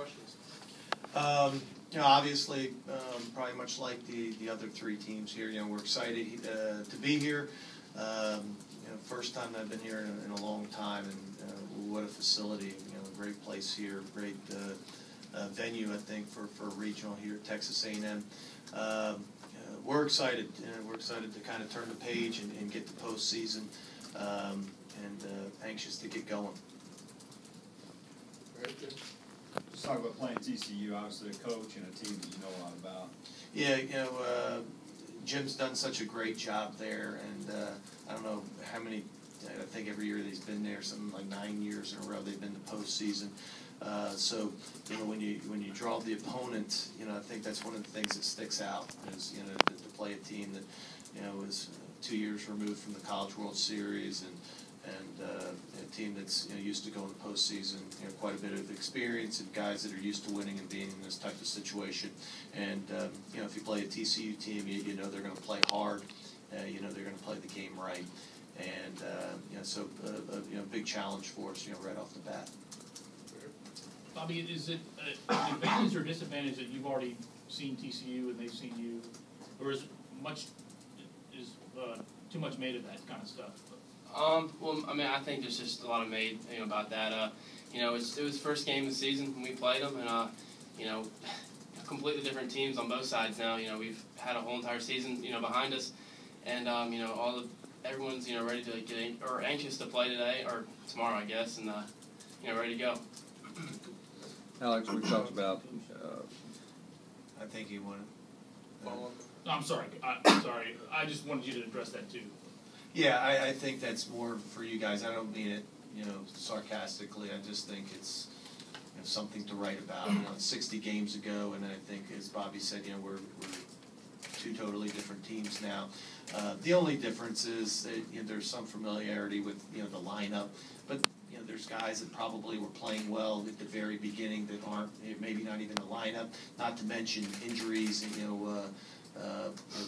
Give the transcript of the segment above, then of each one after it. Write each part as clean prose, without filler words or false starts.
questions. Obviously, probably much like the other three teams here, we're excited to be here. First time I've been here in a long time, and what a facility, a great place here, great venue, I think, for regional here at Texas A&M. We're excited. We're excited to kind of turn the page and get the postseason, and anxious to get going. Very good. Just talk about playing TCU, obviously a coach and a team that you know a lot about. Yeah, Jim's done such a great job there, and I don't know how many, I think every year that he's been there, something like 9 years in a row, they've been to postseason. So, when you draw the opponent, I think that's one of the things that sticks out is, to play a team that, was 2 years removed from the College World Series and a team that's used to going to postseason, quite a bit of experience and guys that are used to winning and being in this type of situation. And if you play a TCU team, they're going to play hard. They're going to play the game right, and so a big challenge for us, right off the bat. Bobby, is it an advantage or disadvantage that you've already seen TCU and they've seen you, or is too much made of that kind of stuff? Well, I mean, I think there's just a lot of made about that. It was first game of the season when we played them, and completely different teams on both sides now. We've had a whole entire season, behind us, and everyone's ready to get or anxious to play today or tomorrow, I guess, and ready to go. Alex, we talked about. I think he wanted follow up. I'm sorry. I just wanted you to address that too. Yeah, I think that's more for you guys. I don't mean it, sarcastically. I just think it's something to write about. 60 games ago, and I think, as Bobby said, we're two totally different teams now. The only difference is that there's some familiarity with the lineup, but there's guys that probably were playing well at the very beginning that aren't, maybe not even the lineup. Not to mention injuries and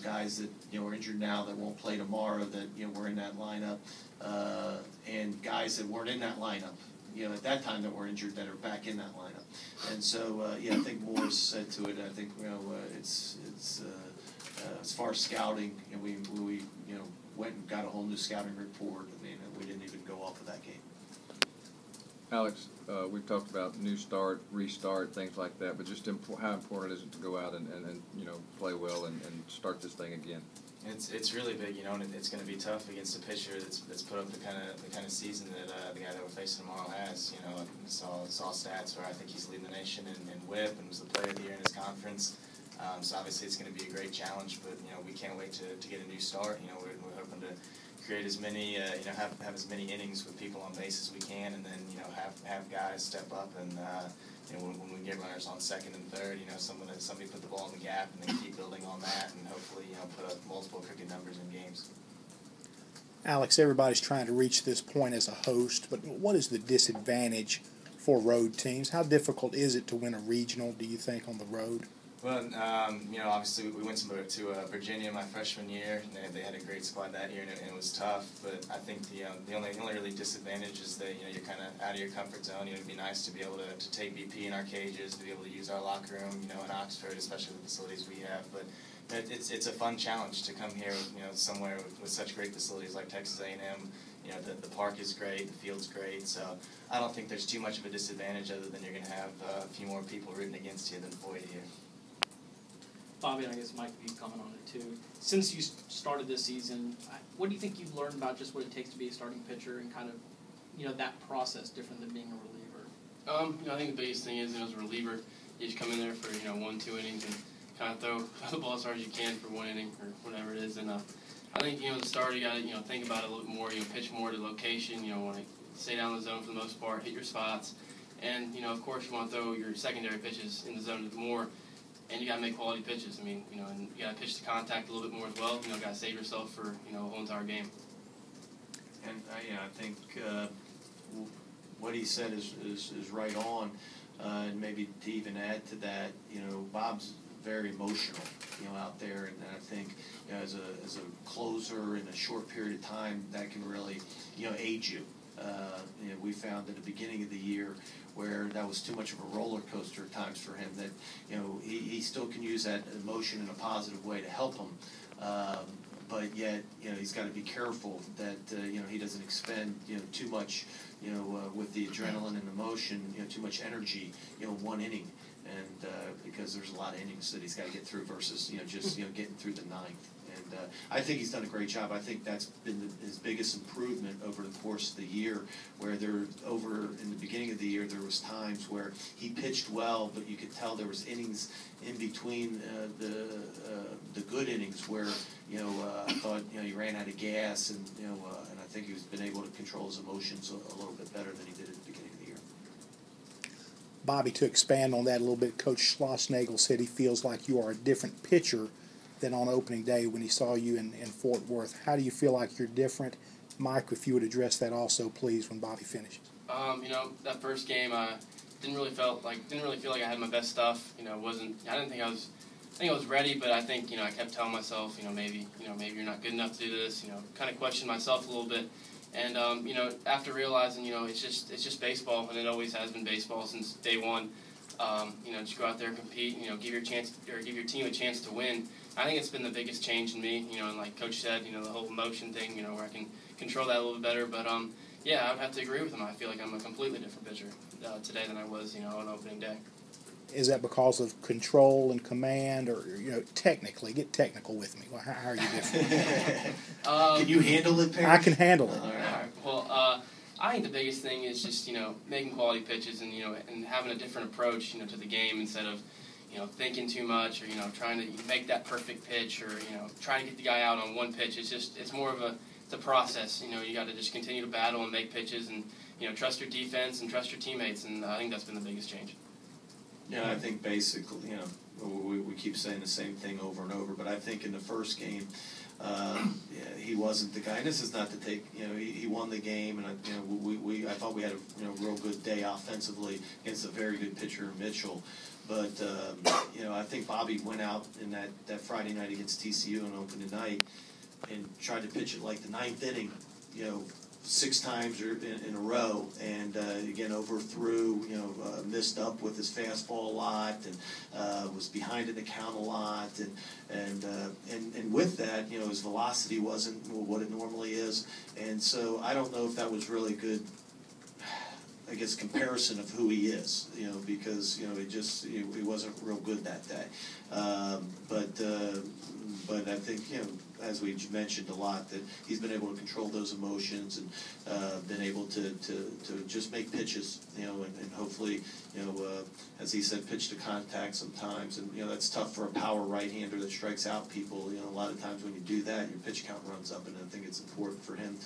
guys that are injured now that won't play tomorrow that were in that lineup, and guys that weren't in that lineup at that time that were injured that are back in that lineup. And so I think more is said to it. I think it's as far as scouting, we went and got a whole new scouting report. I mean, we didn't even go off of that game. Alex, we've talked about new start, restart, things like that, but just how important is it to go out and play well and start this thing again? It's really big, and it's going to be tough against a pitcher that's put up the kind of season that the guy that we're facing tomorrow has. I saw stats where I think he's leading the nation in WHIP and was the player of the year in his conference. So obviously it's going to be a great challenge, but we can't wait to get a new start. We're hoping to create as many, have as many innings with people on base as we can, and then have guys step up and when we get runners on second and third, somebody put the ball in the gap and then keep building on that and hopefully put up multiple cricket numbers in games. Alex, everybody's trying to reach this point as a host, but what is the disadvantage for road teams? How difficult is it to win a regional, do you think, on the road? Well, obviously we went to Virginia my freshman year, and they had a great squad that year, and it was tough. But I think the only really disadvantage is that you're kind of out of your comfort zone. It'd be nice to be able to take BP in our cages, to be able to use our locker room, in Oxford, especially the facilities we have. But it's a fun challenge to come here, somewhere with such great facilities like Texas A&M. The park is great, the field's great, so I don't think there's too much of a disadvantage other than you're going to have a few more people rooting against you than for you here. Bobby, and I guess Mike could be comment on it too. Since you started this season, what do you think you've learned about just what it takes to be a starting pitcher and kind of, that process different than being a reliever? I think the biggest thing is, as a reliever, you just come in there for 1-2 innings and kind of throw the ball as hard as you can for 1 inning or whatever it is. And I think the starter, you got to think about it a little bit more. Pitch more to location. Want to stay down the zone for the most part, hit your spots, and of course you want to throw your secondary pitches in the zone more. And you got to make quality pitches. I mean, and you got to pitch to contact a little bit more as well. Got to save yourself for a whole entire game. And I think what he said is right on. And maybe to even add to that, Bob's very emotional, out there, and I think as a closer in a short period of time that can really aid you. we found at the beginning of the year where that was too much of a roller coaster at times for him, that he still can use that emotion in a positive way to help him. But yet, he's got to be careful that he doesn't expend too much with the adrenaline and emotion, too much energy one inning, and because there's a lot of innings that he's got to get through versus just getting through the ninth. And I think he's done a great job. I think that's been his biggest improvement over the course of the year, where in the beginning of the year there was times where he pitched well, but you could tell there was innings in between the good innings where I thought he ran out of gas, and and I think he's been able to control his emotions a little bit better than he did at the beginning of the year. Bobby, to expand on that a little bit, Coach Schlossnagle said he feels like you are a different pitcher than on opening day when he saw you in Fort Worth. How do you feel like you're different? Mike, if you would address that also, please, when Bobby finishes. That first game, didn't really feel like I had my best stuff. I didn't think I was ready, but I think I kept telling myself, maybe you're not good enough to do this. Kind of questioned myself a little bit, and after realizing, it's just baseball, and it always has been baseball since day one. Just go out there and compete. Give your team a chance to win. I think it's been the biggest change in me. And like Coach said, the whole emotion thing. Where I can control that a little bit better. But yeah, I would have to agree with him. I feel like I'm a completely different pitcher today than I was, on opening day. Is that because of control and command, or technically? Get technical with me. How are you different? Can you handle it, Perry? I can handle it. All right. Well, I think the biggest thing is just making quality pitches and and having a different approach to the game, instead of thinking too much, or trying to make that perfect pitch, or trying to get the guy out on one pitch. It's more of a process. You got to just continue to battle and make pitches, and trust your defense and trust your teammates, and I think that's been the biggest change. Yeah, I think basically, we keep saying the same thing over and over, but I think in the first game, he wasn't the guy. And this is not to take, he won the game, and I thought we had a real good day offensively against a very good pitcher, Mitchell. But I think Bobby went out in that Friday night against TCU on opening night and tried to pitch it like the ninth inning, 6 times in a row, and again overthrew, missed up with his fastball a lot, and was behind in the count a lot, and with that, his velocity wasn't what it normally is, and so I don't know if that was really good, I guess, comparison of who he is, because he wasn't real good that day, but I think as we mentioned a lot, that he's been able to control those emotions and been able to just make pitches, and hopefully, as he said, pitch to contact sometimes, and that's tough for a power right-hander that strikes out people. A lot of times when you do that, your pitch count runs up, and I think it's important for him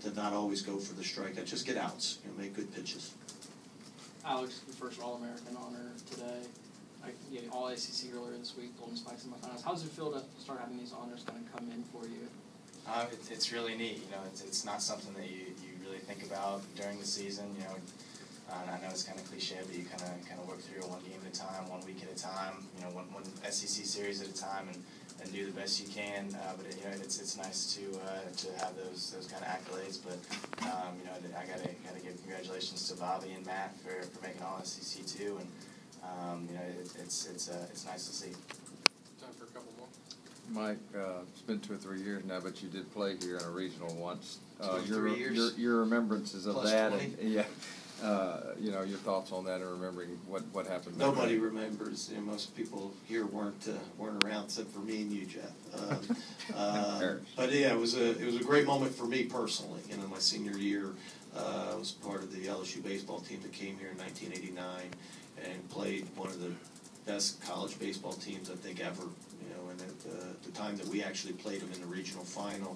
to not always go for the strikeout, just get outs, make good pitches. Alex, your first All-American honor today. All ACC earlier this week, Golden Spikes in the finals. How does it feel to start having these honors kind of come in for you? It's really neat. It's not something that you really think about during the season. I know it's kind of cliche, but you kind of work through it one game at a time, 1 week at a time. One SEC series at a time, and do the best you can. But it's nice to have those kind of accolades. But I gotta give congratulations to Bobby and Matt for making All SEC too, and it's nice to see. Time for a couple more. Mike, it's been 2 or 3 years now, but you did play here in a regional once. 2 or 3 years. Your remembrances of Plus that, 20. and your thoughts on that, and remembering what happened. Nobody remembers. Most people here weren't around except for me and you, Jeff. But yeah, it was a great moment for me personally. My senior year, I was part of the LSU baseball team that came here in 1989 and played one of the best college baseball teams I think ever. And at the time that we actually played them in the regional final,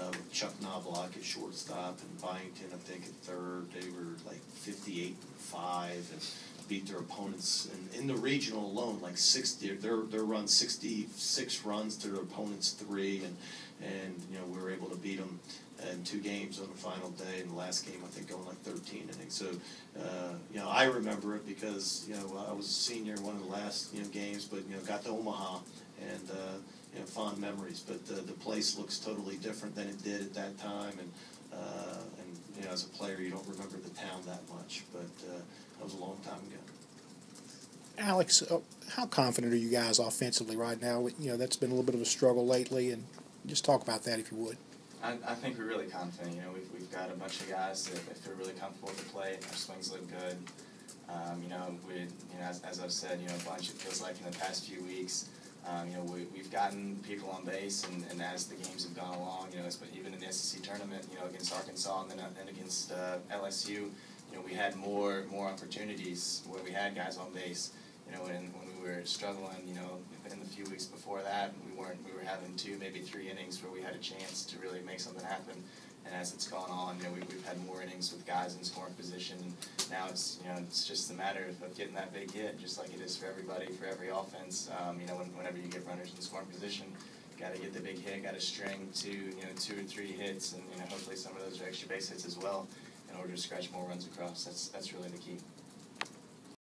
with Chuck Knobloch at shortstop and Byington, I think, at third. They were like 58-5 and beat their opponents. And in the regional alone, like 60, their run 66 runs to their opponents 3, and we were able to beat them in 2 games on the final day. And the last game, I think, going like 13 innings. So, I remember it because I was a senior in one of the last games, but got to Omaha and. Fond memories, but the place looks totally different than it did at that time, and you know, as a player, you don't remember the town that much, but that was a long time ago. Alex, how confident are you guys offensively right now? You know, that's been a little bit of a struggle lately, and just talk about that if you would. I think we're really confident. You know, we've got a bunch of guys that feel really comfortable at the plate. Our swings look good. You know, as I've said, you know, a bunch. It feels like in the past few weeks, you know, we've gotten people on base, and as the games have gone along, you know, even in the SEC tournament, you know, against Arkansas and then against LSU, you know, we had more opportunities where we had guys on base. You know, when we were struggling, you know, in the few weeks before that, we were having 2, maybe 3 innings where we had a chance to really make something happen. And as it's gone on, you know, we've had more innings with guys in scoring position. And now it's, you know, it's just a matter of getting that big hit, just like it is for everybody, for every offense. You know, whenever you get runners in scoring position, got to get the big hit, got to string 2 or 3 hits, and you know, hopefully some of those are extra base hits as well, in order to scratch more runs across. That's really the key.